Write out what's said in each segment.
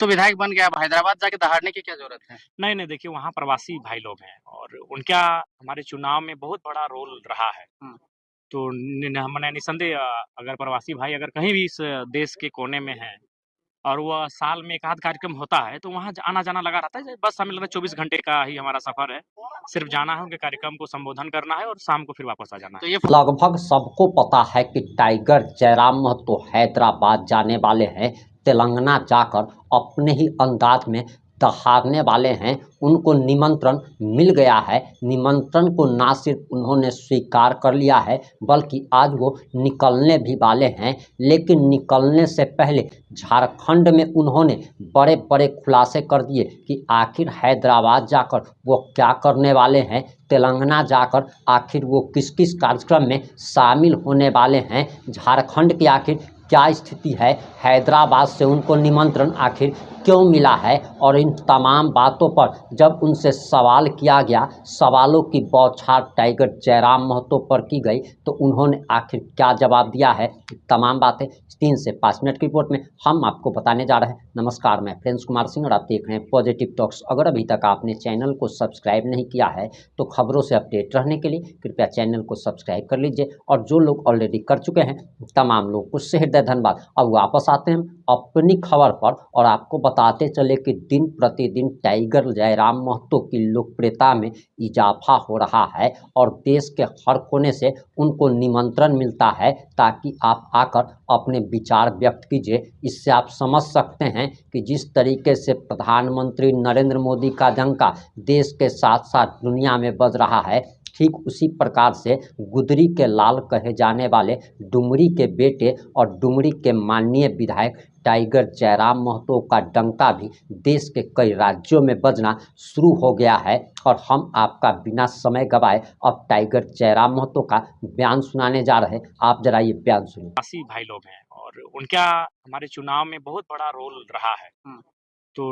तो विधायक बन गया, अब हैदराबाद जाके दहाड़ने की क्या जरूरत है? नहीं, नहीं देखिए वहाँ प्रवासी भाई लोग हैं और उनका हमारे चुनाव में बहुत बड़ा रोल रहा है। हम्म। तो मने निसंदेह अगर प्रवासी भाई अगर कहीं भी इस देश के कोने में हैं और वह साल में एक आध कार्यक्रम होता है तो वहाँ आना-जाना लगा रहता है। बस हमें लग रहा है 24 घंटे का ही हमारा सफ़र है। सिर्फ जाना है, उनके कार्यक्रम को संबोधन करना है और शाम को फिर वापस आ जाना तो है। ये लगभग सबको पता है कि टाइगर जयराम महतो हैदराबाद जाने वाले हैं, तेलंगाना जाकर अपने ही अंदाज में दहाड़ने वाले हैं। उनको निमंत्रण मिल गया है। निमंत्रण को ना सिर्फ उन्होंने स्वीकार कर लिया है बल्कि आज वो निकलने भी वाले हैं। लेकिन निकलने से पहले झारखंड में उन्होंने बड़े बड़े खुलासे कर दिए कि आखिर हैदराबाद जाकर वो क्या करने वाले हैं, तेलंगाना जाकर आखिर वो किस किस कार्यक्रम में शामिल होने वाले हैं, झारखंड की आखिर क्या स्थिति है, हैदराबाद से उनको निमंत्रण आखिर क्यों मिला है। और इन तमाम बातों पर जब उनसे सवाल किया गया, सवालों की बौछार टाइगर जयराम महतो पर की गई तो उन्होंने आखिर क्या जवाब दिया है, तमाम बातें 3 से 5 मिनट की रिपोर्ट में हम आपको बताने जा रहे हैं। नमस्कार, मैं प्रिंस कुमार सिंह और आप देख रहे हैं पॉजिटिव टॉक्स। अगर अभी तक आपने चैनल को सब्सक्राइब नहीं किया है तो खबरों से अपडेट रहने के लिए कृपया चैनल को सब्सक्राइब कर लीजिए और जो लोग ऑलरेडी कर चुके हैं तमाम लोगों को से हृदय धन्यवाद। अब वापस आते हैं अपनी खबर पर और आपको बताते चले कि दिन प्रतिदिन टाइगर जयराम महतो की लोकप्रियता में इजाफा हो रहा है और देश के हर कोने से उनको निमंत्रण मिलता है ताकि आप आकर अपने विचार व्यक्त कीजिए। इससे आप समझ सकते हैं कि जिस तरीके से प्रधानमंत्री नरेंद्र मोदी का डंका देश के साथ साथ दुनिया में बज रहा है, ठीक उसी प्रकार से गुदरी के लाल कहे जाने वाले डुमरी के बेटे और डुमरी के माननीय विधायक टाइगर जयराम महतो का डंका भी देश के कई राज्यों में बजना शुरू हो गया है। और हम आपका बिना समय गवाए अब टाइगर जयराम महतो का बयान सुनाने जा रहे हैं। आप जरा ये बयान सुनिए। प्रवासी भाई लोग हैं और उनका हमारे चुनाव में बहुत बड़ा रोल रहा है। तो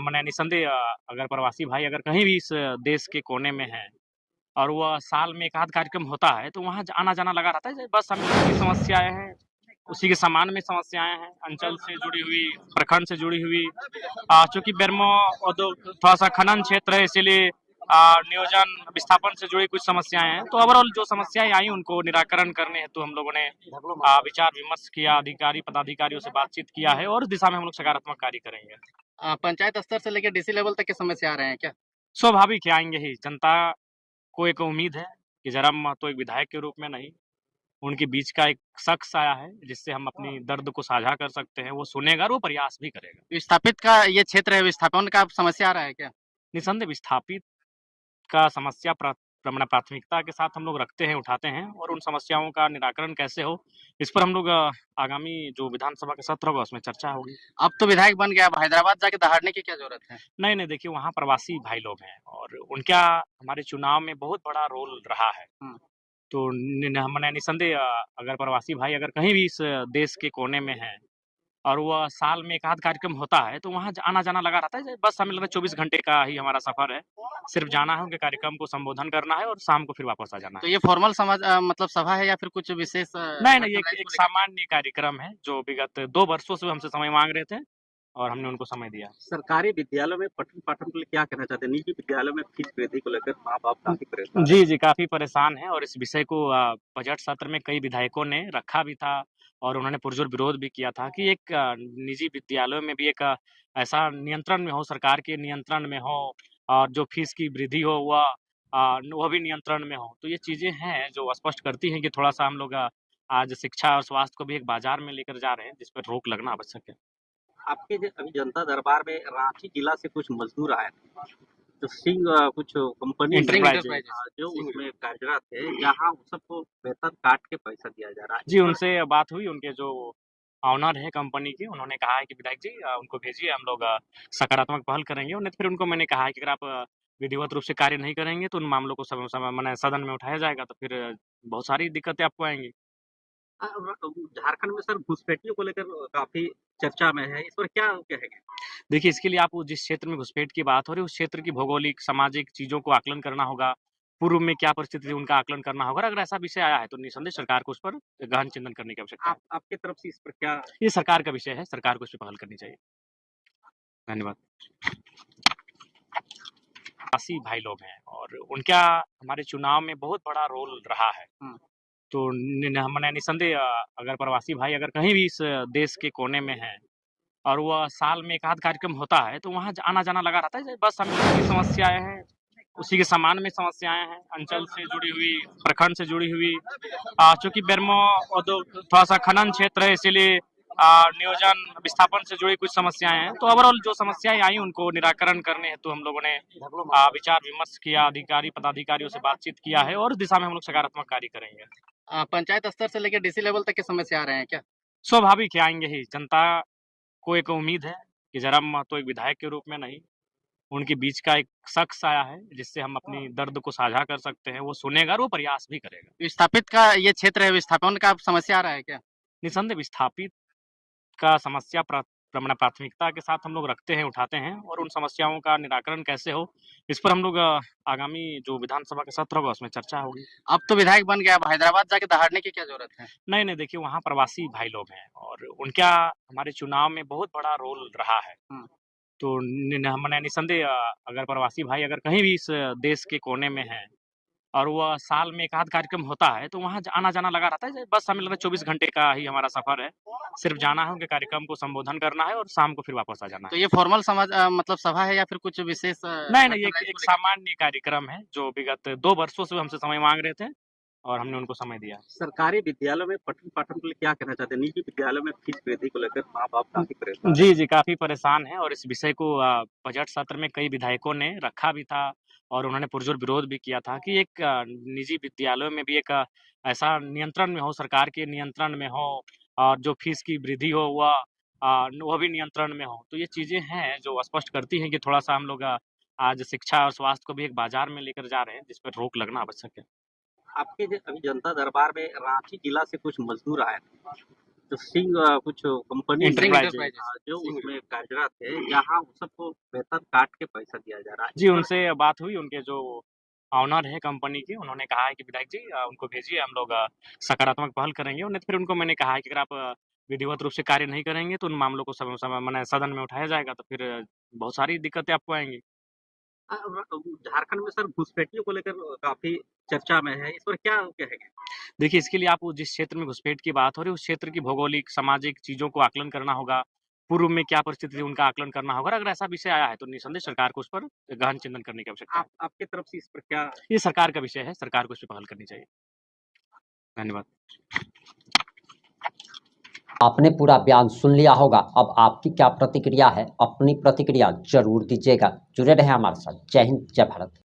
मने निसंदेह अगर प्रवासी भाई अगर कहीं भी इस देश के कोने में हैं और वह साल में एक आध कार्यक्रम होता है तो वहाँ आना-जाना लगा रहता है। बस हमें की समस्याएँ हैं, उसी के समान में समस्याएँ हैं, अंचल से जुड़ी हुई, प्रखंड से जुड़ी हुई। चूँकि बेरमो औद्योगिक थोड़ा-सा खनन क्षेत्र है इसीलिए नियोजन विस्थापन से जुड़ी कुछ समस्याएँ हैं। तो ओवरऑल जो समस्याएँ आई उनको निराकरण करने हेतु हम लोगों ने विचार विमर्श किया, अधिकारी पदाधिकारियों से बातचीत किया है और उस दिशा में हम लोग सकारात्मक कार्य करेंगे। पंचायत स्तर से लेकर डीसी लेवल तक की समस्या आ रहे हैं क्या? स्वाभाविक है, आएँगे ही। जनता को एक उम्मीद है कि जयराम महतो एक विधायक के रूप में नहीं, उनके बीच का एक शख्स आया है जिससे हम अपनी दर्द को साझा कर सकते हैं। वो सुनेगा और वो प्रयास भी करेगा। विस्थापित का ये क्षेत्र है, विस्थापन का समस्या आ रहा है क्या? निसंदेह विस्थापित का समस्या प्राथमिकता के साथ हम लोग रखते हैं, उठाते हैं और उन समस्याओं का निराकरण कैसे हो, इस पर हम लोग आगामी जो विधानसभा का सत्र होगा उसमें चर्चा होगी। अब तो विधायक बन गया, अब हैदराबाद जाके दहाड़ने की क्या जरूरत है? नहीं, नहीं देखिए वहाँ प्रवासी भाई लोग हैं और उनका हमारे चुनाव में बहुत बड़ा रोल रहा है। तो मने निसंदेह अगर प्रवासी भाई अगर कहीं भी इस देश के कोने में हैं और वह साल में एक आध कार्यक्रम होता है तो वहाँ आना-जाना लगा रहता है। बस हमें लग रहा है 24 घंटे का ही हमारा सफ़र है। सिर्फ जाना है, उनके कार्यक्रम को संबोधन करना है और शाम को फिर वापस आ जाना तो है। ये फॉर्मल मतलब सभा है या फिर कुछ विशेष नहीं, नहीं घटना एक सामान्य कार्यक्रम है जो विगत 2 वर्षों से हमसे समय माँग रहे थे और हमने उनको समय दिया। सरकारी विद्यालयों में पठन-पाठन के लिए क्या कहना चाहते हैं? निजी विद्यालयों में फीस वृद्धि को लेकर माँ-बाप काफ़ी परेशान हैं। जी, जी, काफ़ी परेशान हैं और इस विषय को बजट सत्र में कई विधायकों ने रखा भी था और उन्होंने पुरज़ोर विरोध भी किया था कि एक निजी विद्यालयों में भी एक ऐसा नियंत्रण में हो, सरकार के नियंत्रण में हो और जो फीस की वृद्धि हो वह भी नियंत्रण में हो। तो ये चीज़ें हैं जो स्पष्ट करती हैं कि थोड़ा-सा हम लोग आज शिक्षा और स्वास्थ्य को भी एक बाज़ार में लेकर जा रहे हैं, जिस पर रोक लगना आवश्यक है। आपके जो अभी जनता दरबार में रांची जिला से कुछ मजदूर आए थे, जो सिंह कुछ कंपनी एंटरप्राइजेज़। जो उसमें कार्यरत थे, जहाँ उन सबको वेतन काट के पैसा दिया जा रहा है। जी, उनसे बात हुई, उनके जो ऑनर हैं कंपनी के, उन्होंने कहा है कि विधायक जी उनको भेजिए, हम लोग सकारात्मक पहल करेंगे और नहीं तो फिर उनको मैंने कहा है कि अगर आप विधिवत रूप से कार्य नहीं करेंगे, तो उन मामलों को मने सदन में उठाया जाएगा, तो फिर बहुत सारी दिक्कतें आपको आएँगी। झारखंड में सर घुसपैठियों को लेकर काफ़ी चर्चा में है, इस पर क्या कहेंगे? देखिए, इसके लिए आपको जिस क्षेत्र में घुसपैठ की बात हो रही है, उस क्षेत्र की भौगोलिक, सामाजिक चीज़ों को आकलन करना होगा। पूर्व में क्या परिस्थिति थी, उनका आकलन करना होगा और अगर ऐसा विषय आया है, तो निसंदेह सरकार को उस पर गहन चिंतन करने की आवश्यकता है। आपकी तरफ से इस पर क्या ये सरकार का विषय है, सरकार को इस पे पहल करनी चाहिए। धन्यवाद। प्रवासी भाई लोग हैं और उनका हमारे चुनाव में बहुत बड़ा रोल रहा है। तो मैंने निसंदेह अगर प्रवासी भाई अगर कहीं भी इस देश के कोने में हैं और वह साल में एक आध कार्यक्रम होता है तो वहाँ आना जाना लगा रहता है। बस हमें की समस्याएं हैं, उसी के समान में समस्याएं हैं, अंचल से जुड़ी हुई, प्रखंड से जुड़ी हुई। चूंकि बेरमो थोड़ा सा खनन क्षेत्र है, इसीलिए नियोजन विस्थापन से जुड़ी कुछ समस्याएं हैं। तो ओवरऑल जो समस्याएं आई उनको निराकरण करने हेतु हम लोगों ने विचार विमर्श किया, अधिकारी पदाधिकारियों से बातचीत किया है और इस दिशा में हम लोग सकारात्मक कार्य करेंगे। पंचायत स्तर से लेकर डीसी लेवल तक की समस्या आ रहे हैं क्या? स्वाभाविक है, आएंगे ही। जनता को एक उम्मीद है कि जयराम महतो एक विधायक के रूप में नहीं, उनके बीच का एक शख्स आया है जिससे हम अपनी दर्द को साझा कर सकते हैं। वो सुनेगा और वो प्रयास भी करेगा। विस्थापित का ये क्षेत्र है, विस्थापन का समस्या आ रहा है क्या? निसंदेह विस्थापित का समस्या प्राथमिकता के साथ हम लोग रखते हैं, उठाते हैं और उन समस्याओं का निराकरण कैसे हो इस पर हम लोग आगामी जो विधानसभा का सत्र होगा उसमें चर्चा होगी। अब तो विधायक बन गया, अब हैदराबाद जाके दहाड़ने की क्या जरूरत है? नहीं, देखिए वहाँ प्रवासी भाई लोग हैं और उनका हमारे चुनाव में बहुत बड़ा रोल रहा है। तो मैंने निसंदेह अगर प्रवासी भाई अगर कहीं भी इस देश के कोने में हैं और वह साल में एक आध कार्यक्रम होता है तो वहाँ आना जाना लगा रहता है। बस हमें लग रहा है 24 घंटे का ही हमारा सफर है, सिर्फ जाना है, उनके कार्यक्रम को संबोधन करना है और शाम को फिर वापस आ जाना है। तो ये फॉर्मल मतलब सभा है या फिर कुछ विशेष? नहीं, ये एक सामान्य कार्यक्रम है जो विगत 2 वर्षों से हमसे समय मांग रहे थे और हमने उनको समय दिया। सरकारी विद्यालयों में पठन पाठन के लिए क्या कहना चाहते हैं? निजी विद्यालयों में फीस वृद्धि को लेकर माँ बाप काफी परेशान। जी, काफी परेशान है और इस विषय को बजट सत्र में कई विधायकों ने रखा भी था और उन्होंने पुरजोर विरोध भी किया था कि एक निजी विद्यालयों में भी एक ऐसा नियंत्रण में हो, सरकार के नियंत्रण में हो और जो फीस की वृद्धि हो वह भी नियंत्रण में हो। तो ये चीजें हैं जो स्पष्ट करती हैं कि थोड़ा सा हम लोग आज शिक्षा और स्वास्थ्य को भी एक बाजार में लेकर जा रहे हैं जिस पर रोक लगना आवश्यक है। आपके अभी जनता दरबार में रांची जिला से कुछ मजदूर आए तो सिंह कुछ कंपनी जो उसमें कार्यरत है, यहाँ सबको वेतन काट के पैसा दिया जा रहा है। जी, उनसे बात हुई, उनके जो ऑनर है कंपनी के, उन्होंने कहा है कि विधायक जी उनको भेजिए, हम लोग सकारात्मक पहल करेंगे। और फिर उनको मैंने कहा है कि अगर आप विधिवत रूप से कार्य नहीं करेंगे तो उन मामलों को समय सदन में उठाया जाएगा तो फिर बहुत सारी दिक्कतें आपको आएंगी। झारखंड में सर घुसपैठियों को लेकर काफी चर्चा में है, इस पर क्या कहेंगे? देखिए, इसके लिए आप जिस क्षेत्र में घुसपैठ की बात हो रही है उस क्षेत्र की भौगोलिक सामाजिक चीजों को आकलन करना होगा, पूर्व में क्या परिस्थिति थी उनका आकलन करना होगा। अगर ऐसा विषय आया है तो निसंदेह सरकार को उस पर गहन चिंतन करने की आवश्यकता है। आपकी तरफ से इस पर क्या? ये सरकार का विषय है, सरकार को इस पर पहल करनी चाहिए। धन्यवाद। आपने पूरा बयान सुन लिया होगा। अब आपकी क्या प्रतिक्रिया है, अपनी प्रतिक्रिया जरूर दीजिएगा। जुड़े रहें हमारे साथ। जय हिंद, जय भारत।